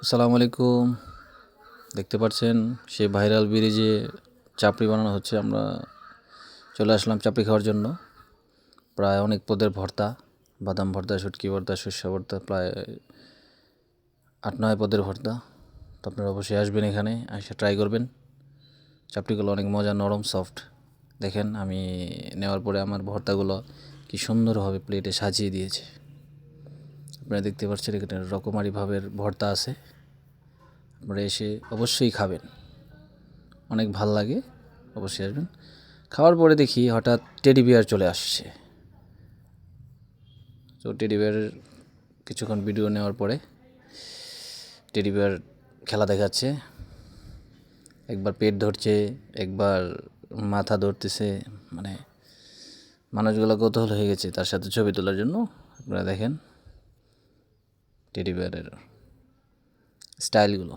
আসসালামু আলাইকুম। দেখতে পাচ্ছেন সেই ভাইরাল ব্রিজে চাপড়ি বানানো হচ্ছে। আমরা চলে আসলাম চাপড়ি খাওয়ার জন্য। প্রায় অনেক পদের ভর্তা, বাদাম ভর্তা, শুটকি ভর্তা, সর্ষে ভর্তা, প্রায় 8-9 পদের ভর্তা। তো আপনারা অবশ্যই আসবেন, এখানে এসে ট্রাই করবেন। চাপড়িগুলো অনেক মজা, নরম, সফট। দেখেন আমি নেওয়ার পরে আমার ভর্তাগুলো কি সুন্দরভাবে প্লেটে সাজিয়ে দিয়েছে। আপনারা দেখতে পাচ্ছেন এখানে রকমারি ভাবের ভর্তা আছে। আপনারা এসে অবশ্যই খাবেন, অনেক ভাল লাগে, অবশ্যই আসবেন। খাওয়ার পরে দেখি হঠাৎ টেডি বিয়ার চলে আসছে। তো টেডি বিয়ারের কিছুক্ষণ ভিডিও নেওয়ার পরে টেডি বিয়ার খেলা দেখাচ্ছে। একবার পেট ধরছে, একবার মাথা ধরতেছে। মানে মানুষগুলো কৌতূহল হয়ে গেছে তার সাথে ছবি তোলার জন্য। আপনারা দেখেন টেডি বিয়ারের স্টাইলগুলো।